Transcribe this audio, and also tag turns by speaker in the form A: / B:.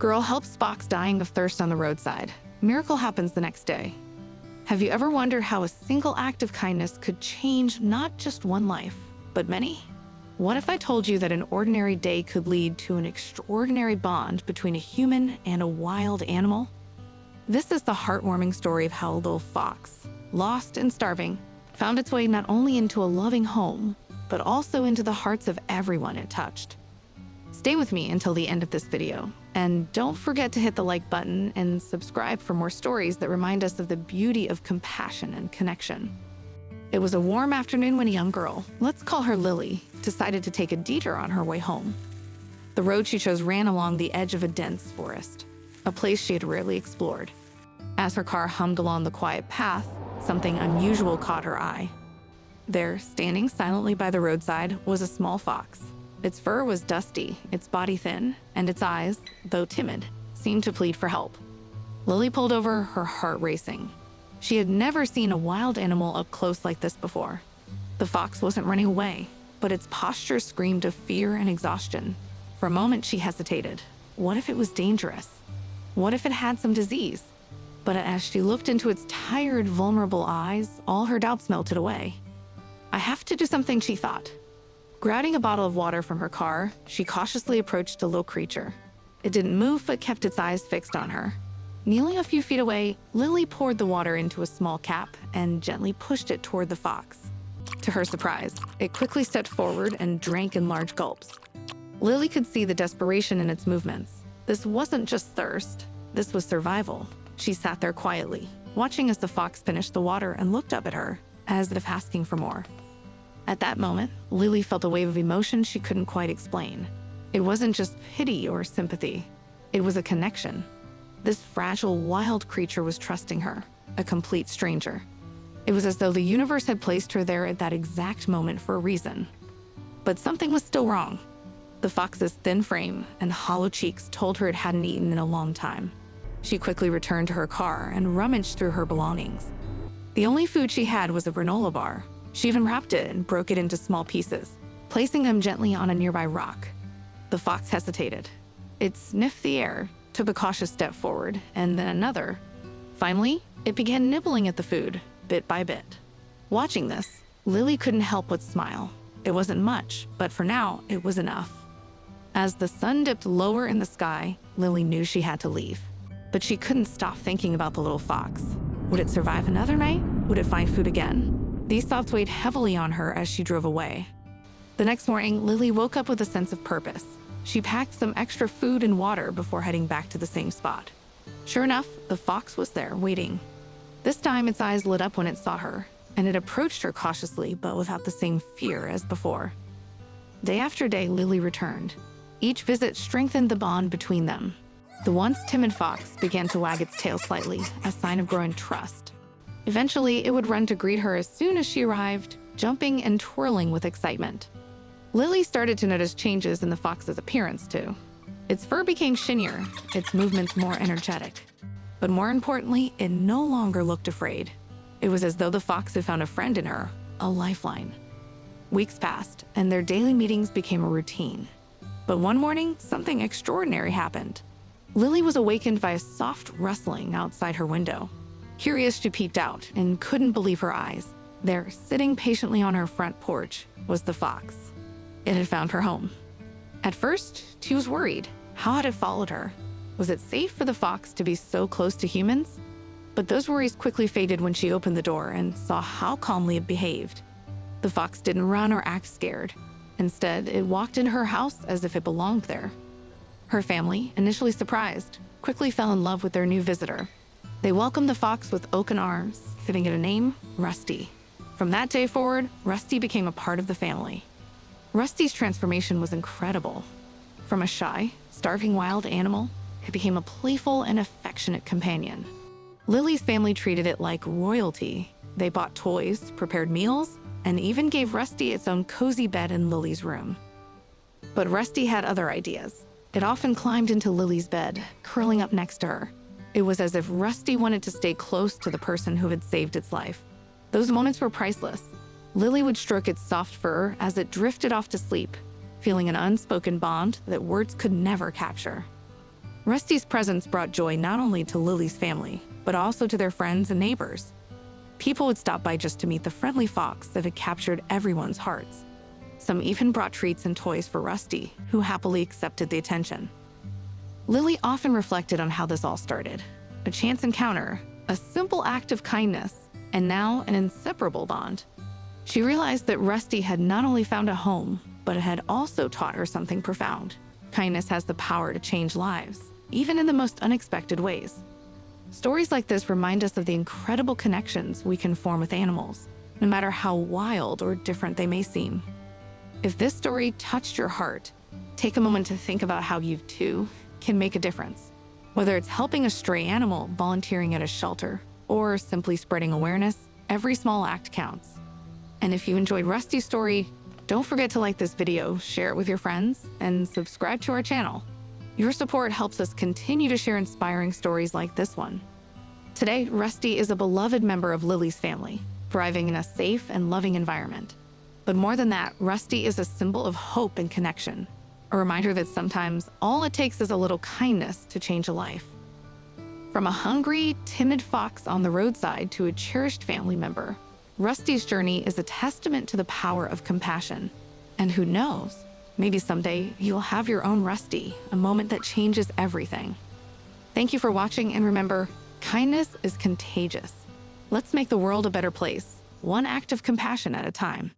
A: Girl helps fox dying of thirst on the roadside. Miracle happens the next day. Have you ever wondered how a single act of kindness could change not just one life, but many? What if I told you that an ordinary day could lead to an extraordinary bond between a human and a wild animal? This is the heartwarming story of how a little fox, lost and starving, found its way not only into a loving home, but also into the hearts of everyone it touched. Stay with me until the end of this video, and don't forget to hit the like button and subscribe for more stories that remind us of the beauty of compassion and connection. It was a warm afternoon when a young girl, let's call her Lily, decided to take a detour on her way home. The road she chose ran along the edge of a dense forest, a place she had rarely explored. As her car hummed along the quiet path, something unusual caught her eye. There, standing silently by the roadside, was a small fox. Its fur was dusty, its body thin, and its eyes, though timid, seemed to plead for help. Lily pulled over, her heart racing. She had never seen a wild animal up close like this before. The fox wasn't running away, but its posture screamed of fear and exhaustion. For a moment, she hesitated. What if it was dangerous? What if it had some disease? But as she looked into its tired, vulnerable eyes, all her doubts melted away. I have to do something, she thought. Grabbing a bottle of water from her car, she cautiously approached the little creature. It didn't move, but kept its eyes fixed on her. Kneeling a few feet away, Lily poured the water into a small cap and gently pushed it toward the fox. To her surprise, it quickly stepped forward and drank in large gulps. Lily could see the desperation in its movements. This wasn't just thirst, this was survival. She sat there quietly, watching as the fox finished the water and looked up at her, as if asking for more. At that moment, Lily felt a wave of emotion she couldn't quite explain. It wasn't just pity or sympathy. It was a connection. This fragile, wild creature was trusting her, a complete stranger. It was as though the universe had placed her there at that exact moment for a reason. But something was still wrong. The fox's thin frame and hollow cheeks told her it hadn't eaten in a long time. She quickly returned to her car and rummaged through her belongings. The only food she had was a granola bar. She even wrapped it and broke it into small pieces, placing them gently on a nearby rock. The fox hesitated. It sniffed the air, took a cautious step forward, and then another. Finally, it began nibbling at the food, bit by bit. Watching this, Lily couldn't help but smile. It wasn't much, but for now, it was enough. As the sun dipped lower in the sky, Lily knew she had to leave. But she couldn't stop thinking about the little fox. Would it survive another night? Would it find food again? These thoughts weighed heavily on her as she drove away. The next morning, Lily woke up with a sense of purpose. She packed some extra food and water before heading back to the same spot. Sure enough, the fox was there, waiting. This time, its eyes lit up when it saw her, and it approached her cautiously, but without the same fear as before. Day after day, Lily returned. Each visit strengthened the bond between them. The once timid fox began to wag its tail slightly, a sign of growing trust. Eventually, it would run to greet her as soon as she arrived, jumping and twirling with excitement. Lily started to notice changes in the fox's appearance, too. Its fur became shinier, its movements more energetic. But more importantly, it no longer looked afraid. It was as though the fox had found a friend in her, a lifeline. Weeks passed, and their daily meetings became a routine. But one morning, something extraordinary happened. Lily was awakened by a soft rustling outside her window. Curious, she peeped out and couldn't believe her eyes. There, sitting patiently on her front porch, was the fox. It had found her home. At first, she was worried. How had it followed her? Was it safe for the fox to be so close to humans? But those worries quickly faded when she opened the door and saw how calmly it behaved. The fox didn't run or act scared. Instead, it walked into her house as if it belonged there. Her family, initially surprised, quickly fell in love with their new visitor. They welcomed the fox with open arms, giving it a name, Rusty. From that day forward, Rusty became a part of the family. Rusty's transformation was incredible. From a shy, starving wild animal, it became a playful and affectionate companion. Lily's family treated it like royalty. They bought toys, prepared meals, and even gave Rusty its own cozy bed in Lily's room. But Rusty had other ideas. It often climbed into Lily's bed, curling up next to her. It was as if Rusty wanted to stay close to the person who had saved its life. Those moments were priceless. Lily would stroke its soft fur as it drifted off to sleep, feeling an unspoken bond that words could never capture. Rusty's presence brought joy not only to Lily's family, but also to their friends and neighbors. People would stop by just to meet the friendly fox that had captured everyone's hearts. Some even brought treats and toys for Rusty, who happily accepted the attention. Lily often reflected on how this all started. A chance encounter, a simple act of kindness, and now an inseparable bond. She realized that Rusty had not only found a home, but had also taught her something profound. Kindness has the power to change lives, even in the most unexpected ways. Stories like this remind us of the incredible connections we can form with animals, no matter how wild or different they may seem. If this story touched your heart, take a moment to think about how you, too, can make a difference. Whether it's helping a stray animal, volunteering at a shelter, or simply spreading awareness, every small act counts. And if you enjoyed Rusty's story, don't forget to like this video, share it with your friends, and subscribe to our channel. Your support helps us continue to share inspiring stories like this one. Today, Rusty is a beloved member of Lily's family, thriving in a safe and loving environment. But more than that, Rusty is a symbol of hope and connection, a reminder that sometimes all it takes is a little kindness to change a life. From a hungry, timid fox on the roadside to a cherished family member, Rusty's journey is a testament to the power of compassion. And who knows, maybe someday you'll have your own Rusty, a moment that changes everything. Thank you for watching, and remember, kindness is contagious. Let's make the world a better place, one act of compassion at a time.